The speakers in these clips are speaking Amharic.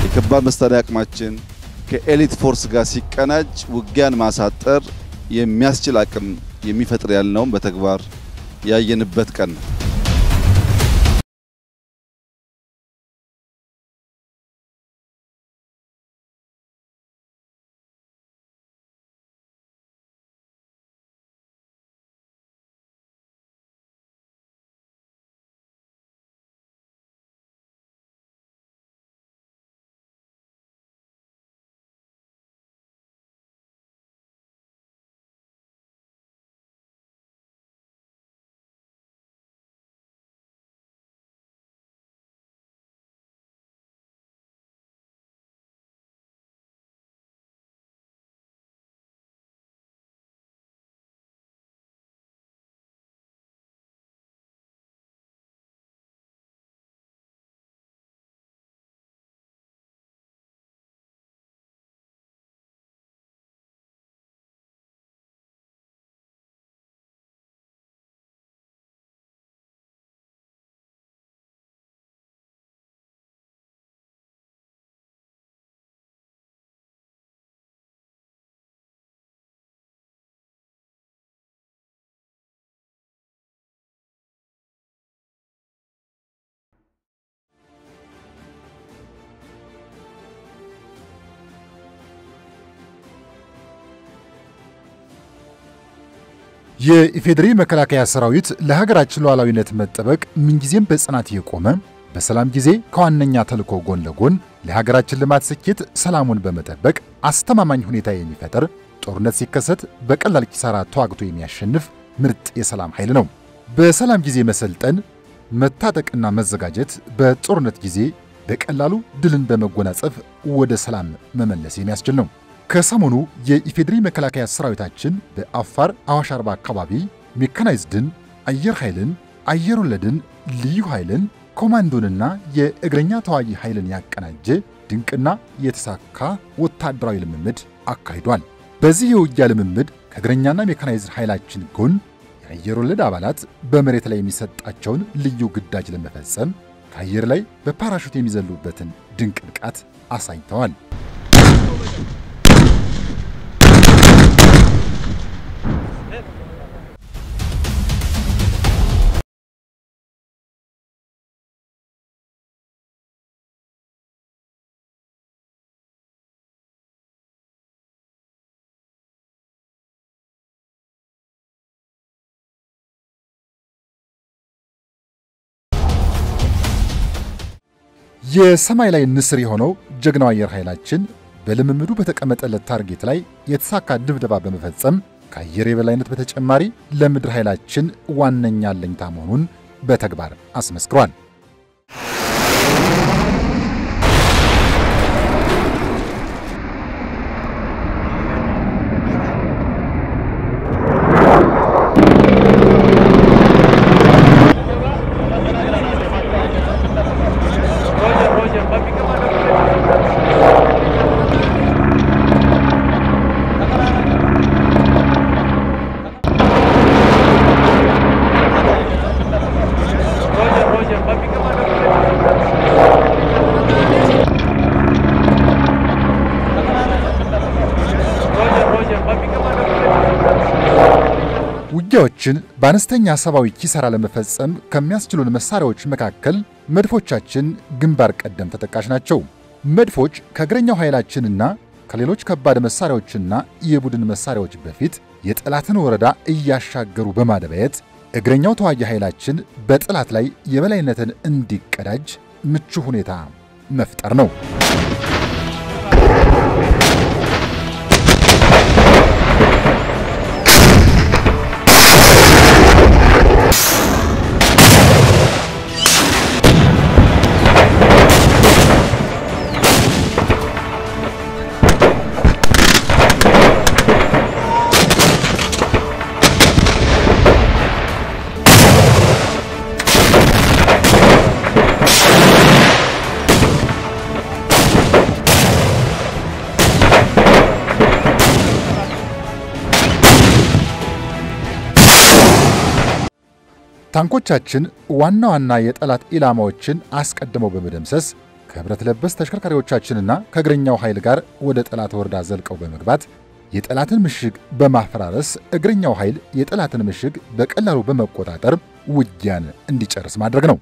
የከባድ መሳሪያ አቅማችን ከኤሊት ፎርስ ጋር ሲቀናጅ ውጊያን ማሳጠር የሚያስችል አቅም የሚፈጥር ያልነው በተግባር ያየንበት ቀን ነው። የኢፌድሪ መከላከያ ሰራዊት ለሀገራችን ሉዓላዊነት መጠበቅ ምንጊዜም በጽናት የቆመ በሰላም ጊዜ ከዋነኛ ተልዕኮ ጎን ለጎን ለሀገራችን ልማት ስኬት ሰላሙን በመጠበቅ አስተማማኝ ሁኔታ የሚፈጥር ጦርነት ሲከሰት በቀላል ኪሳራ ተዋግቶ የሚያሸንፍ ምርጥ የሰላም ኃይል ነው። በሰላም ጊዜ መሰልጠን፣ መታጠቅና መዘጋጀት በጦርነት ጊዜ በቀላሉ ድልን በመጎናጸፍ ወደ ሰላም መመለስ የሚያስችል ነው። ከሰሞኑ የኢፌድሪ መከላከያ ሰራዊታችን በአፋር አዋሽ አርባ አካባቢ ሜካናይዝድን፣ አየር ኃይልን፣ አየር ወለድን፣ ልዩ ኃይልን፣ ኮማንዶንና የእግረኛ ተዋጊ ኃይልን ያቀናጀ ድንቅና የተሳካ ወታደራዊ ልምምድ አካሂዷል። በዚህ የውጊያ ልምምድ ከእግረኛና ሜካናይዝድ ኃይላችን ጎን የአየር ወለድ አባላት በመሬት ላይ የሚሰጣቸውን ልዩ ግዳጅ ለመፈጸም ከአየር ላይ በፓራሹት የሚዘሉበትን ድንቅ ብቃት አሳይተዋል። የሰማይ ላይ ንስር የሆነው ጀግናው አየር ኃይላችን በልምምዱ በተቀመጠለት ታርጌት ላይ የተሳካ ድብደባ በመፈጸም ከአየር የበላይነት በተጨማሪ ለምድር ኃይላችን ዋነኛ አለኝታ መሆኑን በተግባር አስመስክሯል። ውጊያዎችን በአነስተኛ ሰብአዊ ኪሳራ ለመፈጸም ከሚያስችሉን መሳሪያዎች መካከል መድፎቻችን ግንባር ቀደም ተጠቃሽ ናቸው። መድፎች ከእግረኛው ኃይላችንና ከሌሎች ከባድ መሳሪያዎችና የቡድን መሳሪያዎች በፊት የጠላትን ወረዳ እያሻገሩ በማደባየት እግረኛው ተዋጊ ኃይላችን በጠላት ላይ የበላይነትን እንዲቀዳጅ ምቹ ሁኔታ መፍጠር ነው። ታንኮቻችን ዋና ዋና የጠላት ኢላማዎችን አስቀድመው በመደምሰስ ከብረት ለበስ ተሽከርካሪዎቻችንና ከእግረኛው ኃይል ጋር ወደ ጠላት ወረዳ ዘልቀው በመግባት የጠላትን ምሽግ በማፈራረስ እግረኛው ኃይል የጠላትን ምሽግ በቀላሉ በመቆጣጠር ውጊያን እንዲጨርስ ማድረግ ነው።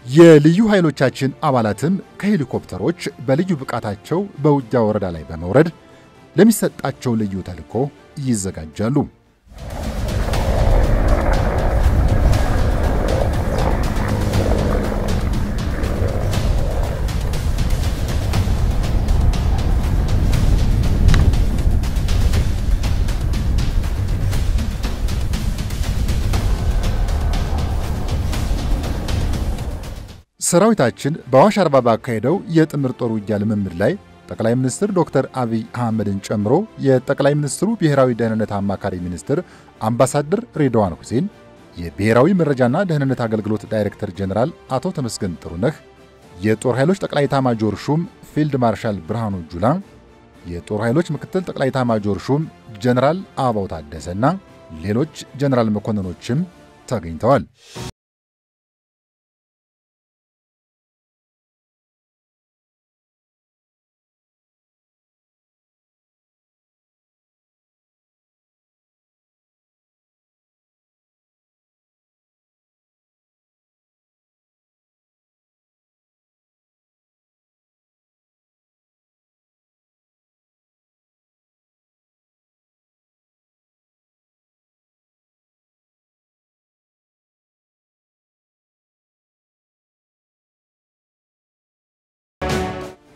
የልዩ ኃይሎቻችን አባላትም ከሄሊኮፕተሮች በልዩ ብቃታቸው በውጊያ ወረዳ ላይ በመውረድ ለሚሰጣቸው ልዩ ተልዕኮ ይዘጋጃሉ። ሰራዊታችን በአዋሽ አርባ ባካሄደው የጥምር ጦር ውጊያ ልምምድ ላይ ጠቅላይ ሚኒስትር ዶክተር አብይ አህመድን ጨምሮ የጠቅላይ ሚኒስትሩ ብሔራዊ ደህንነት አማካሪ ሚኒስትር አምባሳደር ሬድዋን ሁሴን፣ የብሔራዊ መረጃና ደህንነት አገልግሎት ዳይሬክተር ጀነራል አቶ ተመስገን ጥሩነህ፣ የጦር ኃይሎች ጠቅላይ ኤታማዦር ሹም ፊልድ ማርሻል ብርሃኑ ጁላ፣ የጦር ኃይሎች ምክትል ጠቅላይ ኤታማዦር ሹም ጀነራል አበባው ታደሰና ሌሎች ጀነራል መኮንኖችም ተገኝተዋል።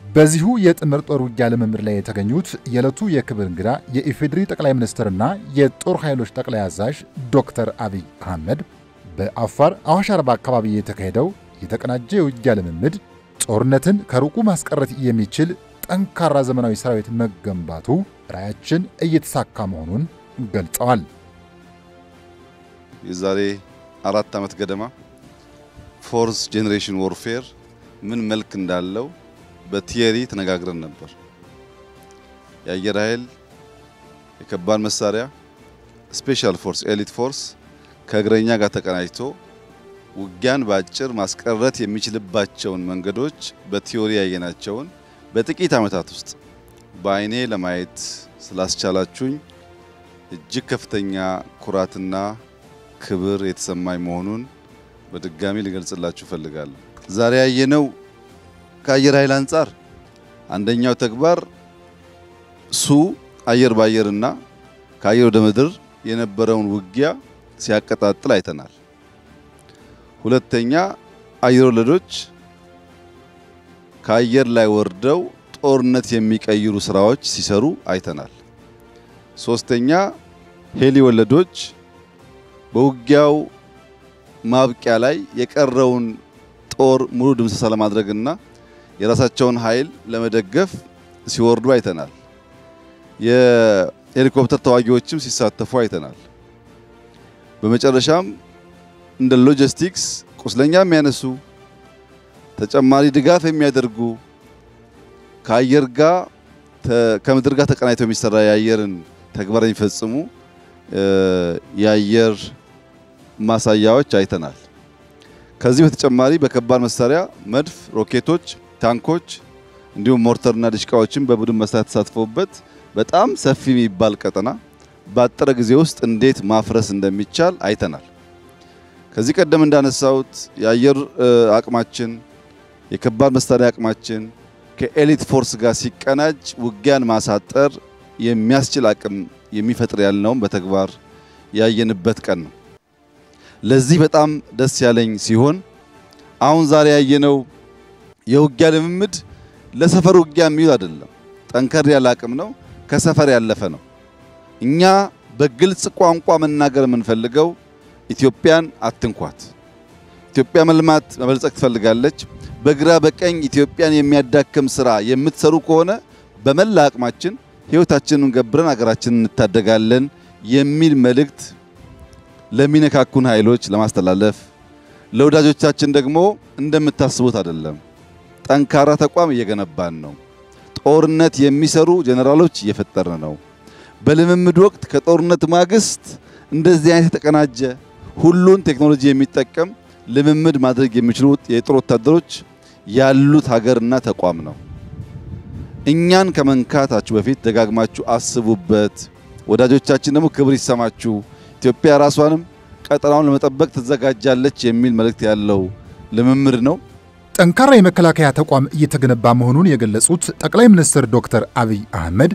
በዚሁ የጥምር ጦር ውጊያ ልምምድ ላይ የተገኙት የዕለቱ የክብር እንግዳ የኢፌዴሪ ጠቅላይ ሚኒስትርና የጦር ኃይሎች ጠቅላይ አዛዥ ዶክተር አብይ አህመድ በአፋር አዋሽ አርባ አካባቢ የተካሄደው የተቀናጀ የውጊያ ልምምድ ጦርነትን ከሩቁ ማስቀረት የሚችል ጠንካራ ዘመናዊ ሰራዊት መገንባቱ ራዕያችን እየተሳካ መሆኑን ገልጸዋል። የዛሬ 4 ዓመት ገደማ ፎርስ ጄኔሬሽን ዎርፌር ምን መልክ እንዳለው በቲየሪ ተነጋግረን ነበር። የአየር ኃይል፣ የከባድ መሳሪያ፣ ስፔሻል ፎርስ፣ ኤሊት ፎርስ ከእግረኛ ጋር ተቀናጅቶ ውጊያን ባጭር ማስቀረት የሚችልባቸውን መንገዶች በቲዮሪ ያየናቸውን በጥቂት ዓመታት ውስጥ በአይኔ ለማየት ስላስቻላችሁኝ እጅግ ከፍተኛ ኩራትና ክብር የተሰማኝ መሆኑን በድጋሚ ልገልጽላችሁ ፈልጋለሁ። ዛሬ ያየነው ከአየር ኃይል አንፃር አንደኛው ተግባር አየር ባየርና ከአየር ወደ ምድር የነበረውን ውጊያ ሲያቀጣጥል አይተናል። ሁለተኛ አየር ወለዶች ከአየር ላይ ወርደው ጦርነት የሚቀይሩ ስራዎች ሲሰሩ አይተናል። ሶስተኛ ሄሊ ወለዶች በውጊያው ማብቂያ ላይ የቀረውን ጦር ሙሉ ድምሰሳ ለማድረግና የራሳቸውን ኃይል ለመደገፍ ሲወርዱ አይተናል። የሄሊኮፕተር ተዋጊዎችም ሲሳተፉ አይተናል። በመጨረሻም እንደ ሎጂስቲክስ ቁስለኛ የሚያነሱ ተጨማሪ ድጋፍ የሚያደርጉ ከአየር ጋር ከምድር ጋር ተቀናይተው የሚሰራ የአየርን ተግባር የሚፈጽሙ የአየር ማሳያዎች አይተናል። ከዚህ በተጨማሪ በከባድ መሳሪያ መድፍ፣ ሮኬቶች፣ ታንኮች እንዲሁም ሞርተርና ድሽቃዎችን በቡድን መስራት ተሳትፈውበት በጣም ሰፊ የሚባል ቀጠና ባጠረ ጊዜ ውስጥ እንዴት ማፍረስ እንደሚቻል አይተናል። ከዚህ ቀደም እንዳነሳሁት የአየር አቅማችን፣ የከባድ መሳሪያ አቅማችን ከኤሊት ፎርስ ጋር ሲቀናጅ ውጊያን ማሳጠር የሚያስችል አቅም የሚፈጥር ያልነው በተግባር ያየንበት ቀን ነው። ለዚህ በጣም ደስ ያለኝ ሲሆን አሁን ዛሬ ያየነው የውጊያ ልምምድ ለሰፈር ውጊያ የሚውል አይደለም። ጠንከር ያለ አቅም ነው፣ ከሰፈር ያለፈ ነው። እኛ በግልጽ ቋንቋ መናገር የምንፈልገው ኢትዮጵያን አትንኳት። ኢትዮጵያ መልማት መበልጸግ ትፈልጋለች። በግራ በቀኝ ኢትዮጵያን የሚያዳክም ስራ የምትሰሩ ከሆነ በመላ አቅማችን ህይወታችንን ገብረን አገራችንን እንታደጋለን የሚል መልእክት ለሚነካኩን ኃይሎች ለማስተላለፍ፣ ለወዳጆቻችን ደግሞ እንደምታስቡት አይደለም። ጠንካራ ተቋም እየገነባን ነው። ጦርነት የሚሰሩ ጀነራሎች እየፈጠርን ነው። በልምምድ ወቅት ከጦርነት ማግስት እንደዚህ አይነት የተቀናጀ ሁሉን ቴክኖሎጂ የሚጠቀም ልምምድ ማድረግ የሚችሉ የጦር ወታደሮች ያሉት ሀገርና ተቋም ነው። እኛን ከመንካታችሁ በፊት ደጋግማችሁ አስቡበት። ወዳጆቻችን ደግሞ ክብር ይሰማችሁ። ኢትዮጵያ ራሷንም ቀጠናውን ለመጠበቅ ትዘጋጃለች የሚል መልእክት ያለው ልምምድ ነው። ጠንካራ የመከላከያ ተቋም እየተገነባ መሆኑን የገለጹት ጠቅላይ ሚኒስትር ዶክተር አብይ አህመድ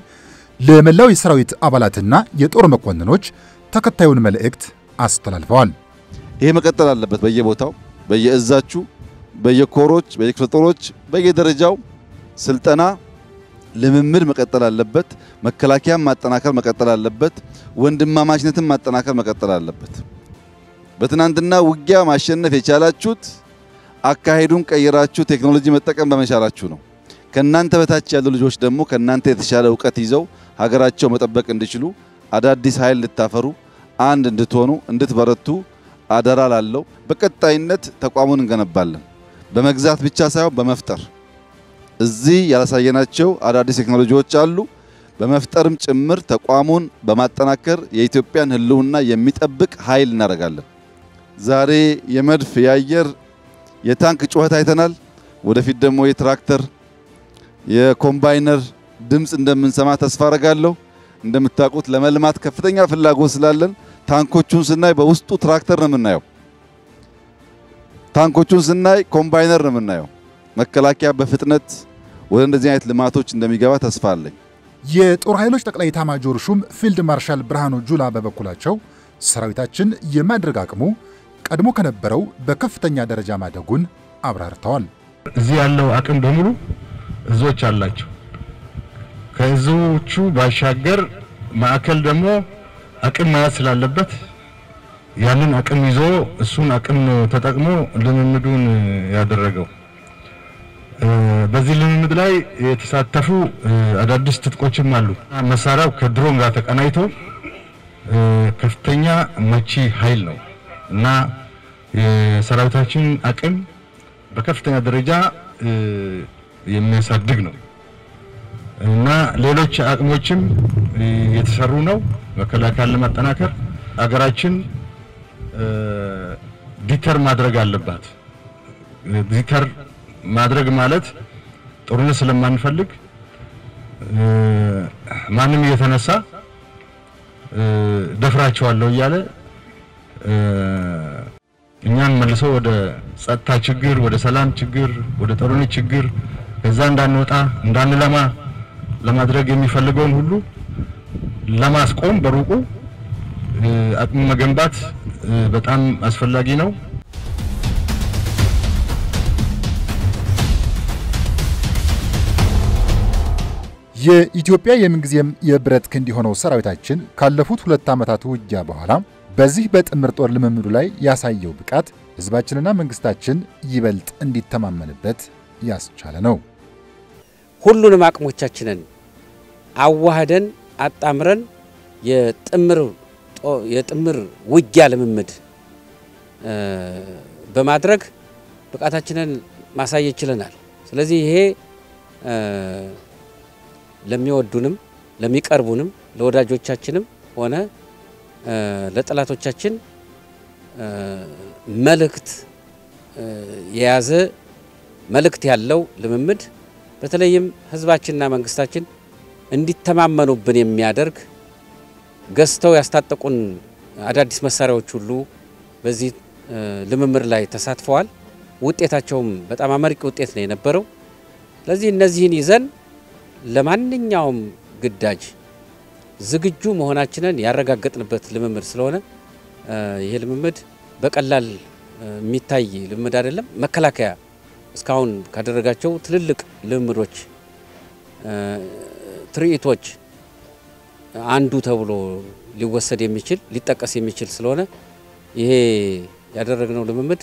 ለመላው የሰራዊት አባላትና የጦር መኮንኖች ተከታዩን መልእክት አስተላልፈዋል። ይሄ መቀጠል አለበት። በየቦታው በየእዛችሁ፣ በየኮሮች፣ በየክፍለ ጦሮች፣ በየደረጃው ስልጠና ልምምድ መቀጠል አለበት። መከላከያ ማጠናከር መቀጠል አለበት። ወንድማማችነትን ማጠናከር መቀጠል አለበት። በትናንትና ውጊያ ማሸነፍ የቻላችሁት አካሄዱን ቀይራችሁ ቴክኖሎጂ መጠቀም በመቻላችሁ ነው። ከናንተ በታች ያሉ ልጆች ደግሞ ከናንተ የተሻለ ዕውቀት ይዘው ሀገራቸው መጠበቅ እንዲችሉ አዳዲስ ኃይል ልታፈሩ፣ አንድ እንድትሆኑ፣ እንድትበረቱ አደራ ላለው። በቀጣይነት ተቋሙን እንገነባለን። በመግዛት ብቻ ሳይሆን በመፍጠር እዚህ ያላሳየናቸው አዳዲስ ቴክኖሎጂዎች አሉ። በመፍጠርም ጭምር ተቋሙን በማጠናከር የኢትዮጵያን ሕልውና የሚጠብቅ ኃይል እናደርጋለን። ዛሬ የመድፍ የአየር የታንክ ጩኸት አይተናል። ወደፊት ደግሞ የትራክተር የኮምባይነር ድምጽ እንደምንሰማ ተስፋ አደርጋለሁ። እንደምታውቁት ለመልማት ከፍተኛ ፍላጎት ስላለን ታንኮቹን ስናይ በውስጡ ትራክተር ነው የምናየው። ታንኮቹን ስናይ ኮምባይነር ነው የምናየው። መከላከያ በፍጥነት ወደ እንደዚህ አይነት ልማቶች እንደሚገባ ተስፋ አለኝ። የጦር ኃይሎች ጠቅላይ ኤታማዦር ሹም ፊልድ ማርሻል ብርሃኑ ጁላ በበኩላቸው ሰራዊታችን የማድረግ አቅሙ ቀድሞ ከነበረው በከፍተኛ ደረጃ ማደጉን አብራርተዋል። እዚህ ያለው አቅም በሙሉ እዞች አላቸው። ከእዞቹ ባሻገር ማዕከል ደግሞ አቅም ማያዝ ስላለበት ያንን አቅም ይዞ እሱን አቅም ተጠቅሞ ልምምዱን ያደረገው። በዚህ ልምምድ ላይ የተሳተፉ አዳዲስ ትጥቆችም አሉ። መሳሪያው ከድሮን ጋር ተቀናይቶ ከፍተኛ መቺ ኃይል ነው እና የሰራዊታችን አቅም በከፍተኛ ደረጃ የሚያሳድግ ነው እና ሌሎች አቅሞችም የተሰሩ ነው። መከላከያን ለማጠናከር አገራችን ዲተር ማድረግ አለባት። ዲተር ማድረግ ማለት ጦርነት ስለማንፈልግ ማንም እየተነሳ ደፍራቸዋለሁ እያለ እኛን መልሶ ወደ ጸጥታ ችግር፣ ወደ ሰላም ችግር፣ ወደ ጦርነት ችግር ከዛ እንዳንወጣ እንዳንለማ ለማድረግ የሚፈልገውን ሁሉ ለማስቆም በሩቁ አቅም መገንባት በጣም አስፈላጊ ነው። የኢትዮጵያ የምንጊዜም የብረት ክንድ የሆነው ሰራዊታችን ካለፉት 2 ዓመታት ውጊያ በኋላ በዚህ በጥምር ጦር ልምምዱ ላይ ያሳየው ብቃት ህዝባችንና መንግስታችን ይበልጥ እንዲተማመንበት ያስቻለ ነው። ሁሉንም አቅሞቻችንን አዋህደን አጣምረን የጥምር ውጊያ ልምምድ በማድረግ ብቃታችንን ማሳየት ችለናል። ስለዚህ ይሄ ለሚወዱንም ለሚቀርቡንም ለወዳጆቻችንም ሆነ ለጠላቶቻችን መልእክት የያዘ መልእክት ያለው ልምምድ በተለይም ህዝባችንና መንግስታችን እንዲተማመኑብን የሚያደርግ ገዝተው ያስታጠቁን አዳዲስ መሳሪያዎች ሁሉ በዚህ ልምምድ ላይ ተሳትፈዋል። ውጤታቸውም በጣም አመርቂ ውጤት ነው የነበረው። ስለዚህ እነዚህን ይዘን ለማንኛውም ግዳጅ ዝግጁ መሆናችንን ያረጋግጥንበት ልምምድ ስለሆነ ይሄ ልምምድ በቀላል የሚታይ ልምምድ አይደለም። መከላከያ እስካሁን ካደረጋቸው ትልልቅ ልምምዶች ትርኢቶች አንዱ ተብሎ ሊወሰድ የሚችል ሊጠቀስ የሚችል ስለሆነ ይሄ ያደረግነው ልምምድ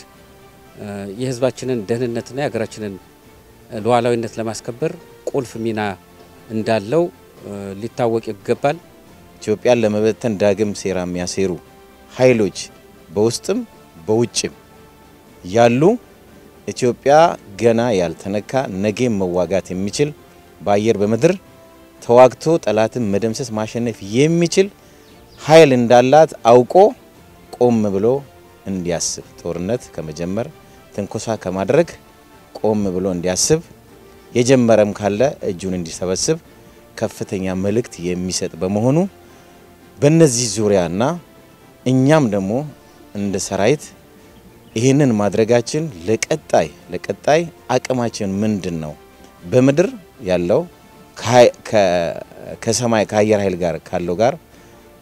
የህዝባችንን ደህንነትና የሀገራችንን ሉዓላዊነት ለማስከበር ቁልፍ ሚና እንዳለው ሊታወቅ ይገባል። ኢትዮጵያን ለመበተን ዳግም ሴራ የሚያሴሩ ኃይሎች በውስጥም በውጭም ያሉ ኢትዮጵያ ገና ያልተነካ ነገም መዋጋት የሚችል በአየር በመድር ተዋግቶ ጠላትን መደምሰስ ማሸነፍ የሚችል ኃይል እንዳላት አውቆ ቆም ብሎ እንዲያስብ ጦርነት ከመጀመር ተንኮሳ ከማድረግ ቆም ብሎ እንዲያስብ የጀመረም ካለ እጁን እንዲሰበስብ ከፍተኛ መልእክት የሚሰጥ በመሆኑ በእነዚህ ዙሪያና እኛም ደግሞ እንደ ሰራዊት ይሄንን ማድረጋችን ለቀጣይ አቅማችን ምንድነው በመድር ያለው ከሰማይ ከአየር ኃይል ጋር ካለው ጋር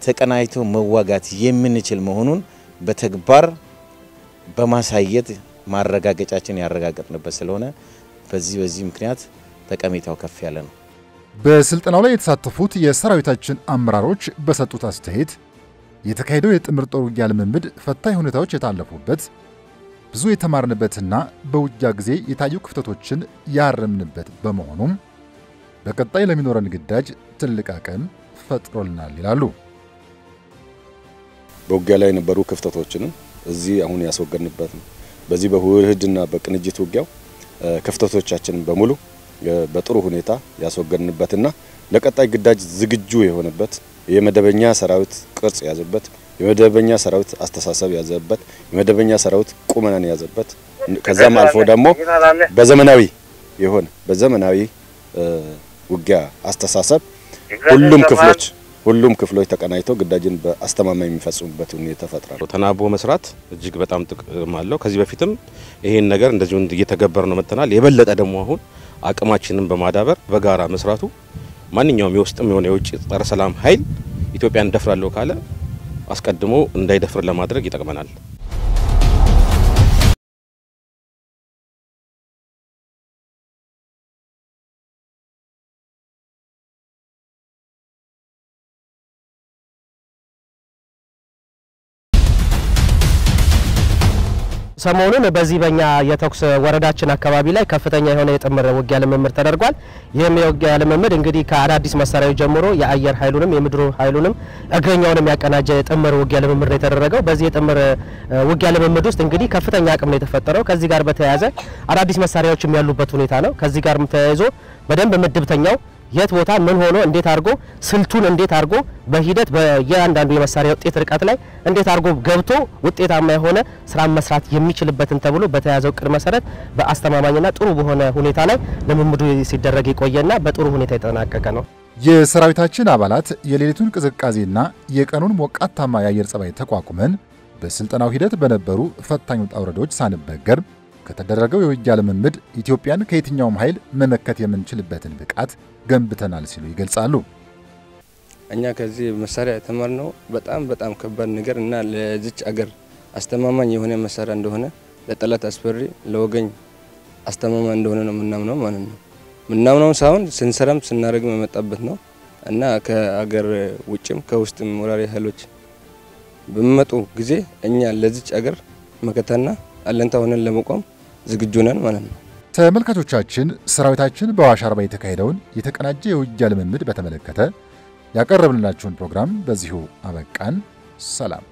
ተቀናይቶ መዋጋት የምንችል መሆኑን በተግባር በማሳየት ማረጋገጫችን ያረጋግጥንበት ስለሆነ በዚህ ምክንያት ጠቀሜታው ከፍ ያለ ነው። በስልጠናው ላይ የተሳተፉት የሰራዊታችን አመራሮች በሰጡት አስተያየት የተካሄደው የጥምር ጦር ውጊያ ልምምድ ፈታኝ ሁኔታዎች የታለፉበት ብዙ የተማርንበትና በውጊያ ጊዜ የታዩ ክፍተቶችን ያረምንበት በመሆኑም በቀጣይ ለሚኖረን ግዳጅ ትልቅ አቅም ፈጥሮልናል ይላሉ። በውጊያ ላይ የነበሩ ክፍተቶችን እዚህ አሁን ያስወገድንበት ነው። በዚህ በውህድና በቅንጅት ውጊያው ክፍተቶቻችንን በሙሉ በጥሩ ሁኔታ ያስወገድንበትና ለቀጣይ ግዳጅ ዝግጁ የሆነበት የመደበኛ ሰራዊት ቅርጽ ያዘበት የመደበኛ ሰራዊት አስተሳሰብ ያዘበት የመደበኛ ሰራዊት ቁመናን ያዘበት ከዛም አልፎ ደግሞ በዘመናዊ ውጊያ እጅግ ሁሉም ክፍሎች ተቀናይተው ግዳጅን በአስተማማኝ የሚፈጽሙበት ሁኔታ ተፈጥሯል። ተናቦ መስራት እጅግ በጣም ጥቅም አለው። ከዚህ በፊትም ይሄን ነገር እንደዚሁ እየተገበርነው መተናል። የበለጠ ደግሞ አሁን አቅማችንን በማዳበር በጋራ መስራቱ ማንኛውም የውስጥም የሆነ የውጭ ጸረ ሰላም ኃይል ኢትዮጵያን ደፍራለሁ ካለ አስቀድሞ እንዳይደፍር ለማድረግ ይጠቅመናል። ሰሞኑን በዚህ በእኛ የተኩስ ወረዳችን አካባቢ ላይ ከፍተኛ የሆነ የጥምር ውጊያ ልምምድ ተደርጓል። ይህም የውጊያ ልምምድ እንግዲህ ከአዳዲስ መሳሪያዎች ጀምሮ የአየር ኃይሉንም የምድር ኃይሉንም እግረኛውንም ያቀናጀ የጥምር ውጊያ ልምምድ የተደረገው። በዚህ የጥምር ውጊያ ልምምድ ውስጥ እንግዲህ ከፍተኛ አቅም ነው የተፈጠረው። ከዚህ ጋር በተያያዘ አዳዲስ መሳሪያዎችም ያሉበት ሁኔታ ነው። ከዚህ ጋር ተያይዞ በደንብ ምድብተኛው የት ቦታ ምን ሆኖ እንዴት አርጎ ስልቱን እንዴት አርጎ በሂደት በእያንዳንዱ የመሳሪያ ውጤት ርቀት ላይ እንዴት አርጎ ገብቶ ውጤታማ የሆነ ስራ መስራት የሚችልበትን ተብሎ በተያዘው ቅድ መሰረት በአስተማማኝና ጥሩ በሆነ ሁኔታ ላይ ልምምዱ ሲደረግ ይቆየና በጥሩ ሁኔታ የተጠናቀቀ ነው። የሰራዊታችን አባላት የሌሊቱን ቅዝቃዜና የቀኑን ሞቃታማ የአየር ጸባይ ተቋቁመን በስልጠናው ሂደት በነበሩ ፈታኝ ውጣ ውረዶች ሳንበገር ከተደረገው የውጊያ ልምምድ ኢትዮጵያን ከየትኛውም ኃይል መመከት የምንችልበትን ብቃት ገንብተናል ሲሉ ይገልጻሉ። እኛ ከዚህ መሳሪያ ተማርነው በጣም ከባድ ነገር እና ለዚች አገር አስተማማኝ የሆነ መሳሪያ እንደሆነ ለጠላት አስፈሪ ለወገኝ አስተማማኝ እንደሆነ ነው ምናምነው ማለት ነው። ምናምነው ሳይሆን ስንሰራም ስናረግ መመጣበት ነው እና ከአገር ውጭም ከውስጥም ወራሪ ኃይሎች በመጡ ጊዜ እኛ ለዚች አገር መከታና አለንታ ሆነን ለመቆም ዝግጁ ነን ማለት ነው። ተመልካቾቻችን ሰራዊታችን በአዋሽ አርባ የተካሄደውን የተቀናጀ የውጊያ ልምምድ በተመለከተ ያቀረብንላችሁን ፕሮግራም በዚሁ አበቃን። ሰላም።